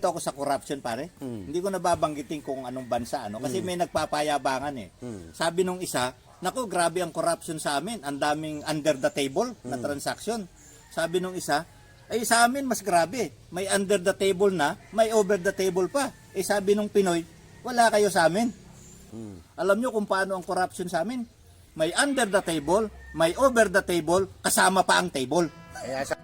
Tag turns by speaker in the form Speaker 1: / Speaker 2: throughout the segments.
Speaker 1: Ako sa corruption pare. Hindi ko nababanggitin kung anong bansa kasi may nagpapayabangan eh. Sabi nung isa, nako grabe ang corruption sa amin, ang daming under the table na transaction. Sabi nung isa, ay sa amin mas grabe, may under the table na, may over the table pa. Eh sabi nung Pinoy, wala kayo sa amin. Alam nyo kung paano ang corruption sa amin? May under the table, may over the table, kasama pa ang table.
Speaker 2: Kaya sa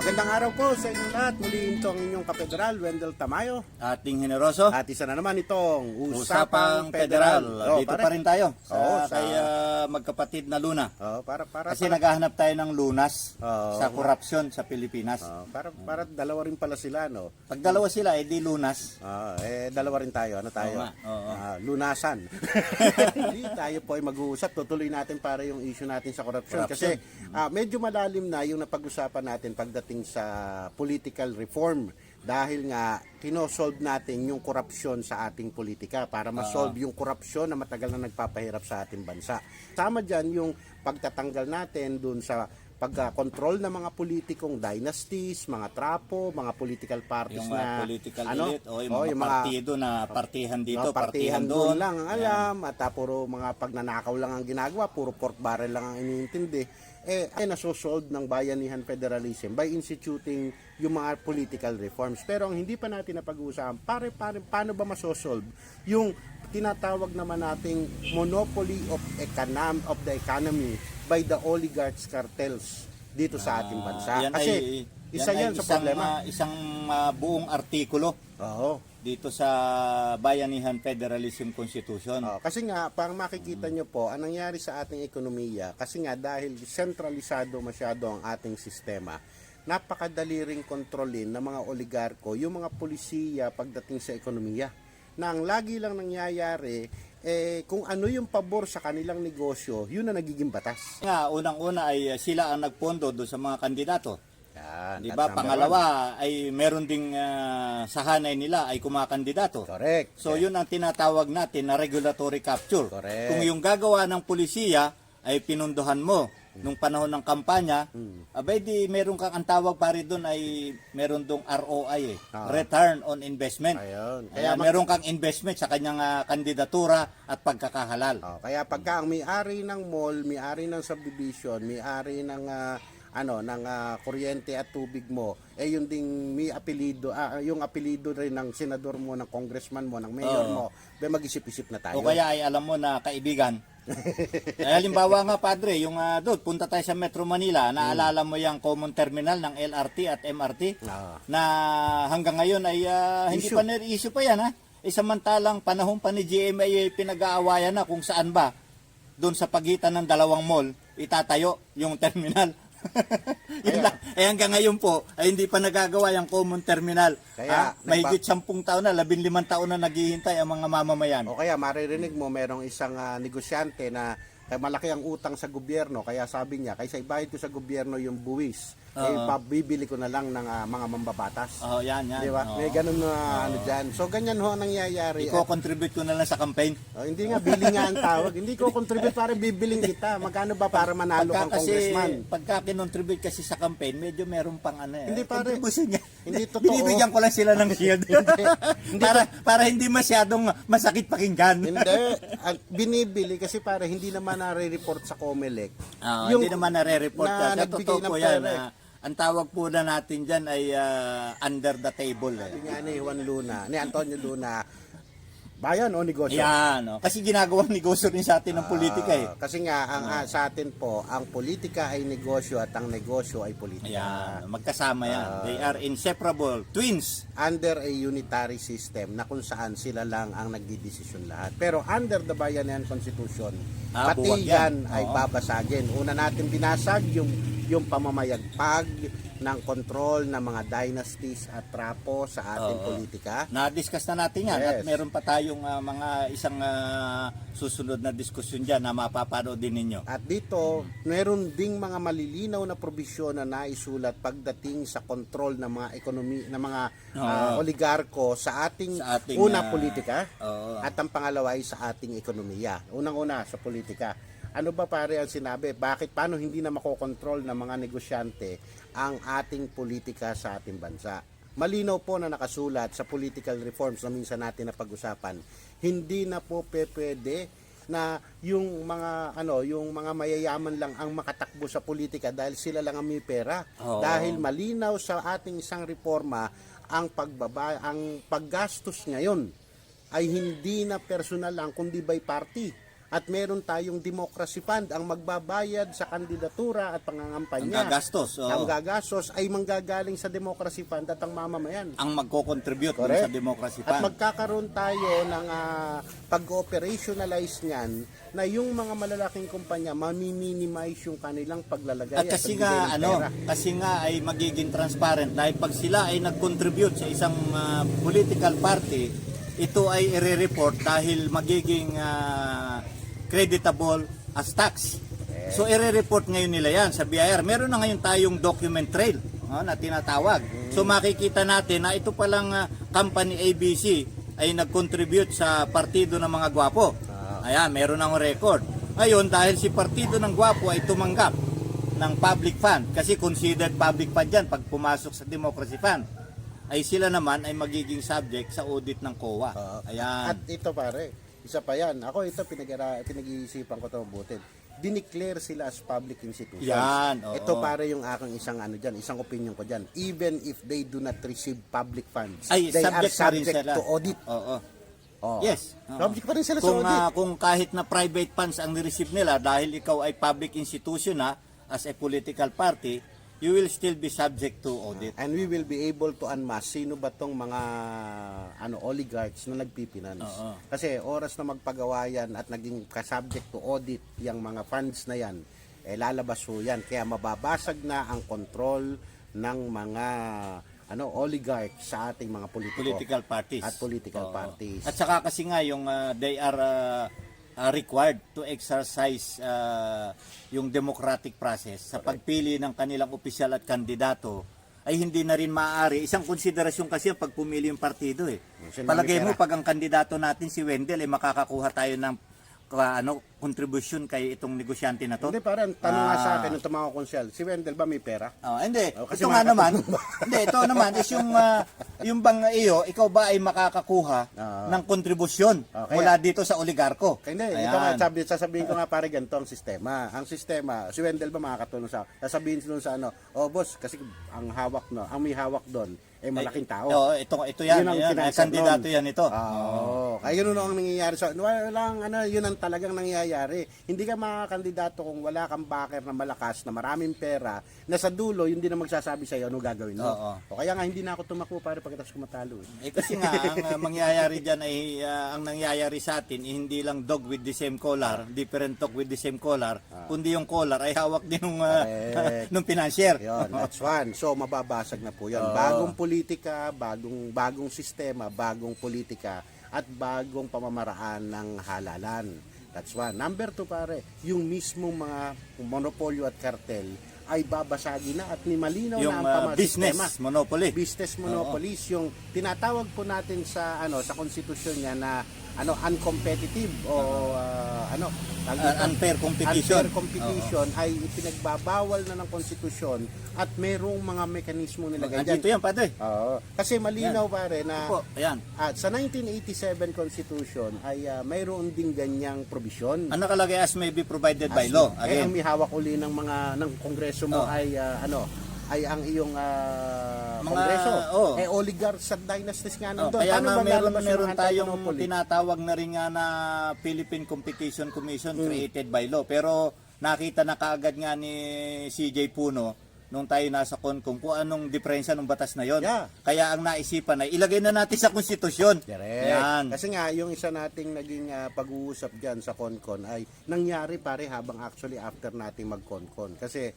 Speaker 2: magandang araw po sa inyo lahat. Muli ito ang inyong Kapederal, Wendell Tamayo.
Speaker 1: Ating generoso.
Speaker 2: At isa na naman itong
Speaker 1: Usapang Federal. Dito pa rin tayo sa,
Speaker 2: sa
Speaker 1: kay magkapatid na Luna.
Speaker 2: Para
Speaker 1: Kasi naghahanap tayo ng lunas sa korupsyon sa Pilipinas.
Speaker 2: para dalawa rin pala sila, no?
Speaker 1: Pag dalawa sila, edi lunas.
Speaker 2: Dalawa rin tayo. Ano tayo? Lunasan. Hindi tayo po ay mag-uusap. Tutuloy natin para yung issue natin sa korupsyon. Kasi medyo malalim na yung napag-usapan natin pagdating sa political reform. Dahil nga, kinosolve natin yung korupsyon sa ating politika para masolve yung korupsyon na matagal na nagpapahirap sa ating bansa. Sama dyan yung pagtatanggal natin dun sa pagka-control ng mga politikong dynasties, mga trapo, mga political parties
Speaker 1: Yung
Speaker 2: na
Speaker 1: political elite o yung mga
Speaker 2: yung
Speaker 1: partido na partihan dito,
Speaker 2: partihan
Speaker 1: doon.
Speaker 2: lang ang alam at puro mga pagnanakaw lang ang ginagawa, puro pork barrel lang ang iniintindi. Ay nasosolve ng bayanihan federalism by instituting yung mga political reforms. Pero ang hindi pa natin napag-uusapan, paano ba masosolve yung tinatawag naman nating monopoly of the economy by the oligarchs cartels dito sa ating bansa. Kasi isa yan sa problema.
Speaker 1: Isang buong artikulo. Dito sa Bayanihan Federalism Constitution.
Speaker 2: Kasi nga, parang makikita nyo po, ang nangyari sa ating ekonomiya, kasi nga dahil centralisado masyado ang ating sistema, napakadali ring kontrolin ng mga oligarko, yung mga polisiya pagdating sa ekonomiya. Na ang lagi lang nangyayari, kung ano yung pabor sa kanilang negosyo, yun na nagiging batas.
Speaker 1: Nga, unang-una ay sila ang nagpondo doon sa mga kandidato.
Speaker 2: Yan,
Speaker 1: di ba? Pangalawa ay meron ding sa hanay nila ay kumakandidato.
Speaker 2: Correct.
Speaker 1: So yun ang tinatawag natin na regulatory capture.
Speaker 2: Correct.
Speaker 1: Kung yung gagawa ng pulisiya ay pinunduhan mo nung panahon ng kampanya, abay di meron kang ang tawag pare doon ay meron dong ROI Return on Investment.
Speaker 2: Ayun.
Speaker 1: Kaya meron kang investment sa kanyang kandidatura at pagkakahalal.
Speaker 2: Kaya pagka ang may-ari ng mall, may-ari ng subdivision, may-ari ng kuryente at tubig mo, yung ding may apelido, yung apelido rin ng senador mo, ng congressman mo, ng mayor mo, mag-isip-isip na tayo.
Speaker 1: O kaya ay alam mo na kaibigan. Halimbawa nga padre, yung doon, punta tayo sa Metro Manila, naalala mo yung common terminal ng LRT at MRT na hanggang ngayon ay hindi pa issue pa yan samantalang panahon pa ni GMA ay pinag-aawayan na kung saan ba doon sa pagitan ng dalawang mall itatayo yung terminal. Yun lang. Hanggang ngayon po ay hindi pa nagagawa yung common terminal.
Speaker 2: Kaya
Speaker 1: mahigit 10 taon na, 15 taon na naghihintay ang mga mamamayan.
Speaker 2: O kaya maririnig mo merong isang negosyante na malaki ang utang sa gobyerno, kaya sabi niya, kaysa ibayad ko sa gobyerno yung buwis, bibili ko na lang ng mga mambabatas.
Speaker 1: Yan.
Speaker 2: Di ba? May ganun na dyan. So, ganyan ho ang nangyayari.
Speaker 1: Iko-contribute ko na lang sa campaign.
Speaker 2: Hindi nga, billing nga ang tawag. Hindi ko contribute para bibiling kita. Magkano ba para manalo kang congressman?
Speaker 1: Pagka kinontribute kasi sa campaign, medyo meron pang
Speaker 2: Hindi pare.
Speaker 1: Niya.
Speaker 2: Hindi totoo.
Speaker 1: Binibigyan ko lang sila ng shield. para hindi masyadong masakit pakinggan.
Speaker 2: Hindi. Binibili kasi para hindi naman nare-report sa COMELEC.
Speaker 1: Hindi naman nare-report
Speaker 2: na
Speaker 1: sa totoo po yan. Ang tawag po na natin dyan ay under the table.
Speaker 2: Sabi nga ni Juan Luna, ni Antonio Luna, bayan o negosyo?
Speaker 1: Yan. Kasi ginagawang negosyo rin sa atin ng politika
Speaker 2: Kasi nga, sa atin po, ang politika ay negosyo at ang negosyo ay politika.
Speaker 1: Yan. Magkasama yan. They are inseparable. Twins.
Speaker 2: Under a unitary system na kung saan sila lang ang nagdidesisyon lahat. Pero under the Bayanihan Constitution, pati yan ay babasagin. Una natin binasag yung yung pamamayagpag ng kontrol ng mga dynasties at trapo sa ating politika.
Speaker 1: Na-discuss na natin yan at
Speaker 2: Yes.
Speaker 1: meron pa tayong mga isang susunod na diskusyon dyan na mapapanood din ninyo.
Speaker 2: At dito, meron ding mga malilinaw na probisyon na naisulat pagdating sa kontrol ng mga ekonomi ng mga oligarko sa ating una politika at ang pangalawa ay sa ating ekonomiya. Unang-una sa politika. Ano ba pare ang sinabi? Paano hindi na makokontrol ng mga negosyante ang ating politika sa ating bansa? Malinaw po na nakasulat sa political reforms na minsan natin na pag-usapan. Hindi na po pwede na yung mga mayayaman lang ang makatakbo sa politika dahil sila lang ang may pera. Dahil malinaw sa ating isang reforma ang paggastos ngayon ay hindi na personal lang kundi by party. At meron tayong democracy fund ang magbabayad sa kandidatura at pangangampanya. Ang gagastos ay manggagaling sa democracy fund at ang mamamayan.
Speaker 1: Ang magko-contribute sa democracy fund.
Speaker 2: At magkakaroon tayo ng pag-operationalize niyan na yung mga malalaking kumpanya mami-minimize yung kanilang paglalagay.
Speaker 1: At kasi nga ay magiging transparent dahil pag sila ay nag-contribute sa isang political party, ito ay i-report dahil magiging creditable as tax. So i-report ngayon nila yan sa BIR. Meron na ngayon tayong document trail na tinatawag. So makikita natin na ito palang company ABC ay nag-contribute sa partido ng mga gwapo. Ayan, meron ng record. Ngayon, dahil si partido ng gwapo ay tumanggap ng public fund, kasi considered public fund yan pag pumasok sa democracy fund, ay sila naman ay magiging subject sa audit ng COA. Ayan.
Speaker 2: At ito pare, isa pa yan. Ako ito pinag-iisipan ko ito mabutin. Dineclare sila as public institutions.
Speaker 1: Yan,
Speaker 2: Ito pare yung aking isang opinion ko dyan. Even if they do not receive public funds,
Speaker 1: ay,
Speaker 2: they are
Speaker 1: subject
Speaker 2: to audit.
Speaker 1: Yes.
Speaker 2: Subject pa rin sila sa audit.
Speaker 1: Kung kahit na private funds ang ni-receive nila dahil ikaw ay public institution na as a political party, you will still be subject to audit.
Speaker 2: And we will be able to unmask sino ba tong mga oligarchs na nagpipinance. Kasi oras na magpagawa yan at naging subject to audit yung mga funds na yan, lalabas po yan. Kaya mababasag na ang control ng mga oligarchs sa ating mga political
Speaker 1: parties.
Speaker 2: At political parties.
Speaker 1: At saka kasi nga yung they are required to exercise yung democratic process sa pagpili ng kanilang opisyal at kandidato ay hindi na rin maaari. Isang konsiderasyon kasi ang pagpumili yung partido Palagay mo pag ang kandidato natin si Wendell ay makakakuha tayo ng contribution kay itong negosyante na to?
Speaker 2: Hindi, parang tanong nga sa akin ng tumawag konsyel, si Wendell ba may pera?
Speaker 1: Hindi.
Speaker 2: Kasi
Speaker 1: Ito nga naman, ito naman is yung bang ikaw ba ay makakakuha ng kontribusyon mula dito sa oligarko?
Speaker 2: Hindi, ito nga, sasabihin ko nga pare ganito ang sistema. Ang sistema, si Wendell ba makakatulong sasabihin doon sa boss, kasi ang may hawak doon, malaking tao.
Speaker 1: Ito yan, kandidato yan ito.
Speaker 2: Kaya yun ang nangyayari. Yun ang talagang nangyayari. Hindi ka makakandidato kung wala kang backer na malakas, na maraming pera, na sa dulo, hindi na magsasabi sa'yo ano gagawin mo. Kaya nga, hindi na ako tumakbo para pagkatapos ko matalo.
Speaker 1: Kasi nga, ang mangyayari dyan ay, ang nangyayari sa atin, hindi lang dog with the same collar, different dog with the same collar, kundi yung collar ay hawak din ng financier.
Speaker 2: Yun, that's one. So, mababasag na po yun. Bagong politika, bagong sistema, bagong politika, at bagong pamamaraan ng halalan. That's one. Number two pare, yung mismong mga monopolyo at kartel ay babasagin na at malinaw
Speaker 1: yung
Speaker 2: na ang
Speaker 1: business monopoly.
Speaker 2: Business monopolies, yung tinatawag po natin sa sa konstitusyon niya na uncompetitive o
Speaker 1: unfair competition.
Speaker 2: Unfair competition ay ipinagbabawal na ng konstitusyon at merong mga mekanismo nilagay diyan.
Speaker 1: Dito yan, padre.
Speaker 2: Kasi malinaw pare na
Speaker 1: ayan.
Speaker 2: Sa 1987 Constitution ay mayroon ding ganyang provision.
Speaker 1: Ang nakalagay as may be provided by law.
Speaker 2: Ang may hawak uli ng Kongreso mo ay ang iyong Kongreso. Oligarchs at dynasties nga nandun.
Speaker 1: Kaya nga meron tayong tinatawag na rin nga na Philippine Competition Commission created by law. Pero nakita na kaagad nga ni CJ Puno nung tayo nasa Concom kung anong diferensya ng batas na yon. Kaya ang naisipan ay ilagay na natin sa konstitusyon.
Speaker 2: Yan. Kasi nga yung isa nating naging pag-uusap diyan sa Concon ay nangyari pare habang actually after nating mag-Concon. Kasi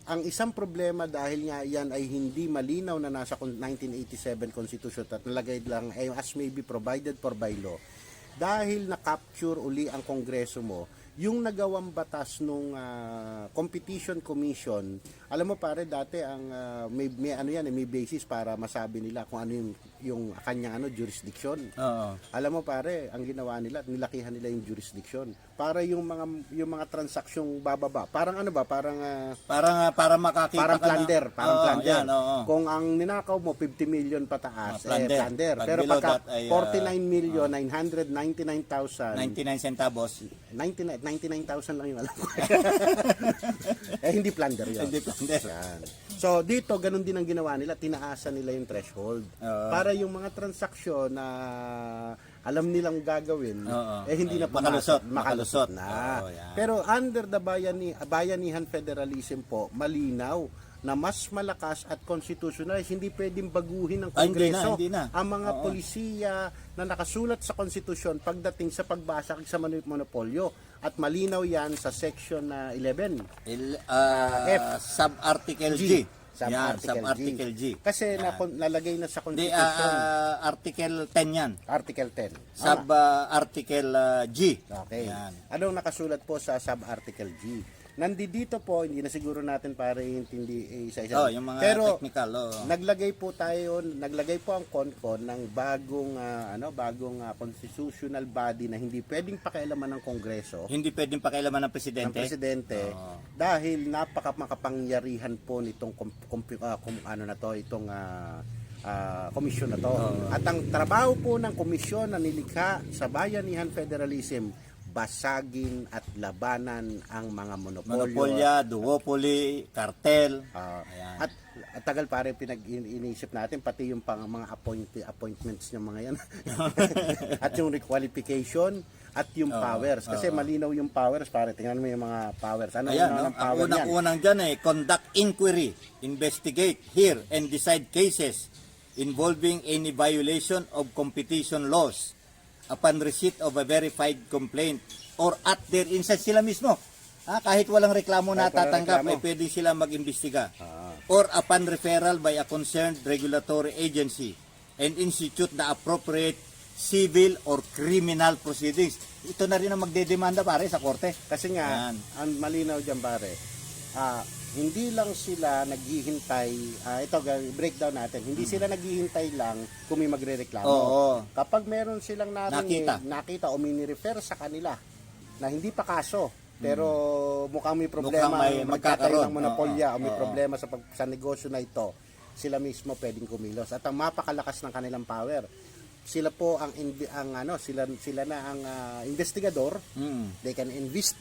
Speaker 2: ang isang problema dahil nga yan ay hindi malinaw na nasa 1987 Constitution at nalagay lang as may be provided for by law, dahil na-capture uli ang Kongreso mo, yung nagawang batas nung Competition Commission, alam mo pare, dati ang may ano yan, may basis para masabi nila kung ano yung kanyang jurisdiction.
Speaker 1: Oo.
Speaker 2: Alam mo pare, ang ginawa nila, nilakihan nila yung jurisdiction para yung mga transaksyong bababa. Parang ano ba, parang
Speaker 1: Para makakita
Speaker 2: parang
Speaker 1: ka
Speaker 2: plunder,
Speaker 1: na.
Speaker 2: parang
Speaker 1: Oo,
Speaker 2: plunder.
Speaker 1: yan, oo.
Speaker 2: Kung ang ninakaw mo 50 million pataas,
Speaker 1: Plunder.
Speaker 2: plunder.
Speaker 1: Pag
Speaker 2: Pero
Speaker 1: below
Speaker 2: pagka
Speaker 1: that ay,
Speaker 2: 49,999,000,
Speaker 1: 99 centavos.
Speaker 2: 99,000 lang yung alam ko. Hindi plunder yun.
Speaker 1: Hindi plunder.
Speaker 2: Yan. So dito ganun din ang ginawa nila, tinaasan nila yung threshold para yung mga transaksyon na alam nilang gagawin hindi na makalusot na.
Speaker 1: Yan.
Speaker 2: Pero under the bayanihan federalism po, malinaw na mas malakas at constitutional, hindi pwedeng baguhin ng Kongreso
Speaker 1: Hindi na.
Speaker 2: ang mga polisiya na nakasulat sa konstitusyon pagdating sa pagbasa sa monopolyo, at malinaw yan sa section 11 F.
Speaker 1: Sub-article G. Yan,
Speaker 2: Sub-article
Speaker 1: sub-article G.
Speaker 2: Kasi nalagay na sa
Speaker 1: Hindi,
Speaker 2: konstitusyon.
Speaker 1: article 10 yan.
Speaker 2: Article 10.
Speaker 1: Sub-article G.
Speaker 2: Okay.
Speaker 1: Yan.
Speaker 2: Anong nakasulat po sa sub-article G? Nandito po, hindi na siguro natin para intindi isa-isa.
Speaker 1: Yung mga
Speaker 2: Pero
Speaker 1: technical.
Speaker 2: naglagay po ang CONCON ng bagong constitutional body na hindi pwedeng pakialaman ng Kongreso,
Speaker 1: Hindi pwedeng pakialaman ng
Speaker 2: ng
Speaker 1: presidente.
Speaker 2: presidente, dahil makapangyarihan po nitong komisyon na to. At ang trabaho po ng komisyon na nilikha sa Bayanihan Federalism, basagin at labanan ang mga
Speaker 1: Monopolya, duopoly, cartel. Ayan.
Speaker 2: At tagal pare inisip natin pati yung mga appointments ng mga yan at yung requalification at yung powers, kasi malinaw yung powers pare. Tingnan mo yung mga powers. Ano
Speaker 1: Ayan,
Speaker 2: ang power
Speaker 1: ang
Speaker 2: niyan?
Speaker 1: unang dyan conduct inquiry, investigate, hear, and decide cases involving any violation of competition laws upon receipt of a verified complaint or at their instance sila mismo. Kahit walang reklamo na tatanggap, pwede sila mag-imbestiga. Or upon referral by a concerned regulatory agency and institute the appropriate civil or criminal proceedings. Ito na rin ang magdedemanda pare sa korte.
Speaker 2: Kasi nga, ang malinaw dyan pare, hindi lang sila naghihintay, ito breakdown natin, hindi sila naghihintay lang kung may magre-reklamo. Kapag meron silang nakita o mini-refer sa kanila na hindi pa kaso, pero mukhang may problema, magkakaroon ng monopolya o may problema sa negosyo na ito, sila mismo pwedeng kumilos. At ang mapakalakas ng kanilang power, sila po sila na ang investigador. They can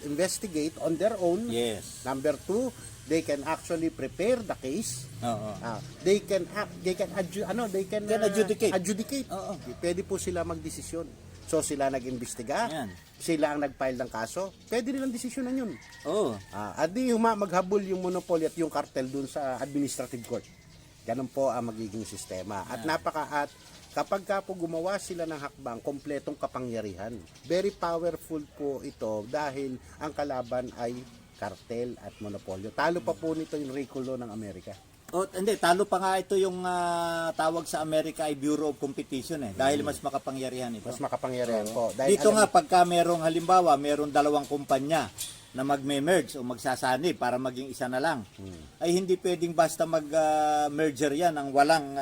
Speaker 2: investigate on their own.
Speaker 1: Yes.
Speaker 2: Number 2, they can actually prepare the case. They can adjudicate. Pwede po sila magdesisyon. So sila nag-imbestiga, sila ang nag-file ng kaso, pwede nilang desisyonan yun. At di maghabol yung monopoly at yung cartel dun sa administrative court. Ganun po ang magiging sistema. At kapag po gumawa sila ng hakbang, kompletong kapangyarihan. Very powerful po ito dahil ang kalaban ay cartel at monopolyo. Talo pa po nito yung RICO law ng Amerika.
Speaker 1: Hindi, talo pa nga ito yung tawag sa Amerika ay Bureau of Competition dahil mas makapangyarihan ito.
Speaker 2: Mas makapangyarihan po. Dahil
Speaker 1: dito nga pagka merong halimbawa, merong dalawang kumpanya na magme-merge o magsasanib para maging isa na lang, ay hindi pwedeng basta mag-merger yan ang walang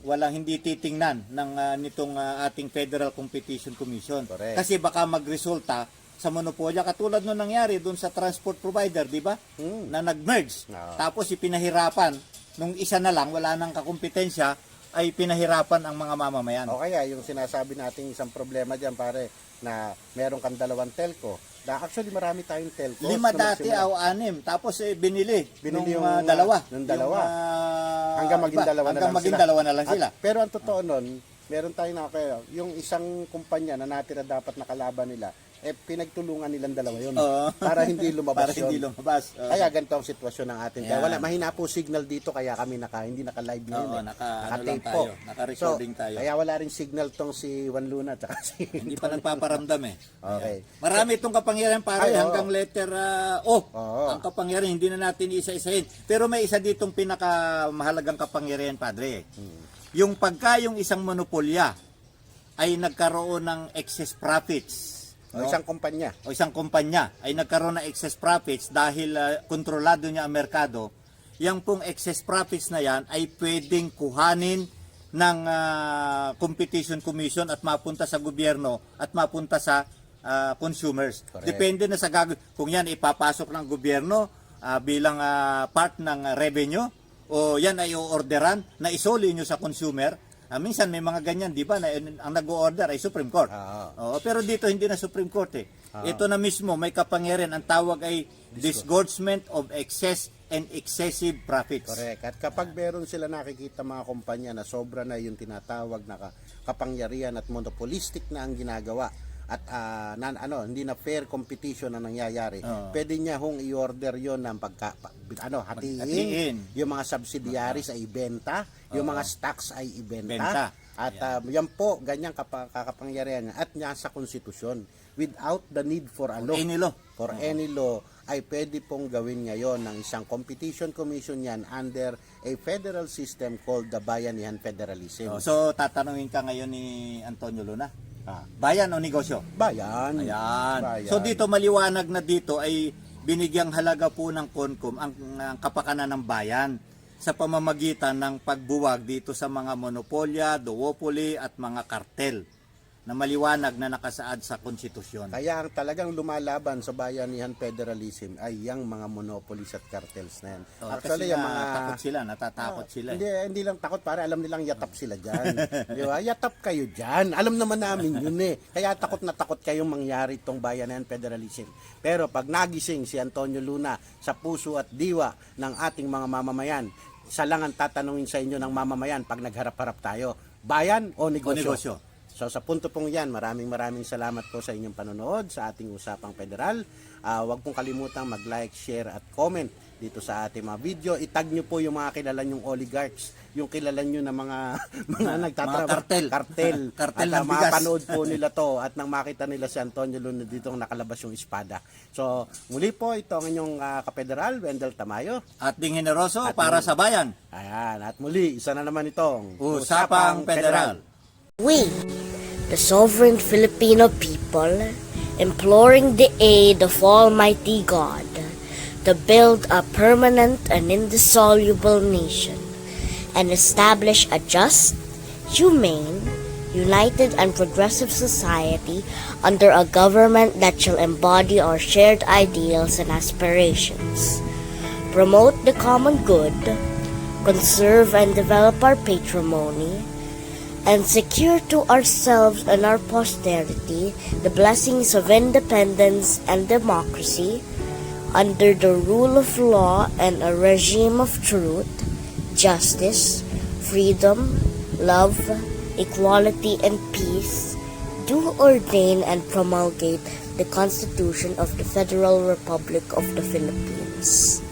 Speaker 1: walang hindi titingnan ng nitong ating Federal Competition Commission.
Speaker 2: Correct.
Speaker 1: Kasi baka magresulta sa monopolya katulad nung nangyari doon sa transport provider, di ba? Na nag-merge. Tapos ipinahirapan nung isa na lang, wala nang kakumpetensya, ay pinahirapan ang mga mamamayan.
Speaker 2: O kaya yung sinasabi nating isang problema diyan pare, na meron kang dalawang telco. Actually marami tayong telco.
Speaker 1: 5 dati o 6, tapos binili yung dalawa.
Speaker 2: Hanggang maging dalawa na lang sila. Pero ang totoo nun, meron tayong yung isang kumpanya na natira dapat nakalaban nila, pinagtulungan nilang dalawa yun.
Speaker 1: Oo.
Speaker 2: Para hindi lumabas
Speaker 1: Para hindi
Speaker 2: yun.
Speaker 1: lumabas. Oo.
Speaker 2: Kaya ganito ang sitwasyon ng atin. Kaya
Speaker 1: Yan.
Speaker 2: wala, mahina po signal dito, kaya kami hindi naka-live ngayon.
Speaker 1: Oo,
Speaker 2: eh.
Speaker 1: ano lang
Speaker 2: Naka-tape po.
Speaker 1: tayo, naka-recording
Speaker 2: So,
Speaker 1: tayo.
Speaker 2: Kaya wala rin signal tong si Juan Luna at si
Speaker 1: Hindi pa nagpaparamdam eh.
Speaker 2: Okay.
Speaker 1: Marami itong kapangyarihan pare,
Speaker 2: Ay, oo.
Speaker 1: hanggang letter O.
Speaker 2: Oo.
Speaker 1: Ang kapangyarihan, hindi na natin isa-isahin. Pero may isa ditong pinakamahalagang kapangyarihan, padre. Yung pagka yung isang monopolya ay nagkaroon ng excess profits,
Speaker 2: O, isang kumpanya.
Speaker 1: o isang kumpanya ay nagkaroon ng excess profits dahil kontrolado niya ang merkado, yung pong excess profits na yan ay pwedeng kuhanin ng competition commission at mapunta sa gobyerno at mapunta sa consumers.
Speaker 2: Correct.
Speaker 1: Depende na sa kung yan ipapasok ng gobyerno bilang part ng revenue o yan ay orderan na isoli nyo sa consumer. Minsan may mga ganyan, di ba, na ang nag-o-order ay Supreme Court. Oo, pero dito hindi na Supreme Court eh. Ito na mismo, may kapangyarihan. Ang tawag ay disgorgement of excess and excessive profits.
Speaker 2: Correct. At kapag meron sila nakikita mga kumpanya na sobra na yung tinatawag na kapangyarihan at monopolistic na ang ginagawa at hindi na fair competition na nangyayari, pwede niya hong i-order yon ng hatiin, yung mga subsidiaries ay ibenta, yung mga stocks ay ibenta. At yan po, ganyang kakapangyarihan niya at niya sa konstitusyon without the need for a law. Any law ay pwede pong gawin ngayon ng isang competition commission yan under a federal system called the Bayanihan Federalism.
Speaker 1: So tatanungin ka ngayon ni Antonio Luna, bayan o negosyo?
Speaker 2: Bayan.
Speaker 1: Ayan.
Speaker 2: Bayan.
Speaker 1: So dito maliwanag na dito ay binigyang halaga po ng CONCOM ang kapakanan ng bayan sa pamamagitan ng pagbuwag dito sa mga monopolya, duopoly at mga kartel na maliwanag na nakasaad sa konstitusyon.
Speaker 2: Kaya ang talagang lumalaban sa Bayanihan Federalism ay yung mga monopolies at cartels na yan.
Speaker 1: Actually, yung mga takot sila, natatakot sila.
Speaker 2: Hindi lang takot, para alam nilang yatap sila dyan. Di ba? Yatap kayo dyan. Alam naman namin yun eh. Kaya takot na takot kayong mangyari itong Bayanihan Federalism. Pero pag nagising si Antonio Luna sa puso at diwa ng ating mga mamamayan, isa lang ang tatanungin sa inyo ng mamamayan pag nagharap-harap tayo, bayan o negosyo? So sa punto pong yan, maraming salamat po sa inyong panonood sa ating Usapang Federal. Huwag pong kalimutang mag-like, share at comment dito sa ating mga video. Itag nyo po yung mga kilala nyong oligarchs, yung kilala nyo na mga nagtatrabaho, kartel at
Speaker 1: ng bigas.
Speaker 2: mapanood po nila to at nang makita nila si Antonio Luna dito nakalabas yung espada. So muli po, ito ang inyong kapederal, Wendell Tamayo.
Speaker 1: At ding generoso para sa bayan.
Speaker 2: Ayan, at muli, isa na naman itong
Speaker 1: Usapang Federal.
Speaker 3: We, the sovereign Filipino people, imploring the aid of Almighty God to build a permanent and indissoluble nation and establish a just, humane, united and progressive society under a government that shall embody our shared ideals and aspirations, promote the common good, conserve and develop our patrimony, and secure to ourselves and our posterity the blessings of independence and democracy under the rule of law and a regime of truth, justice, freedom, love, equality, and peace, do ordain and promulgate the Constitution of the Federal Republic of the Philippines.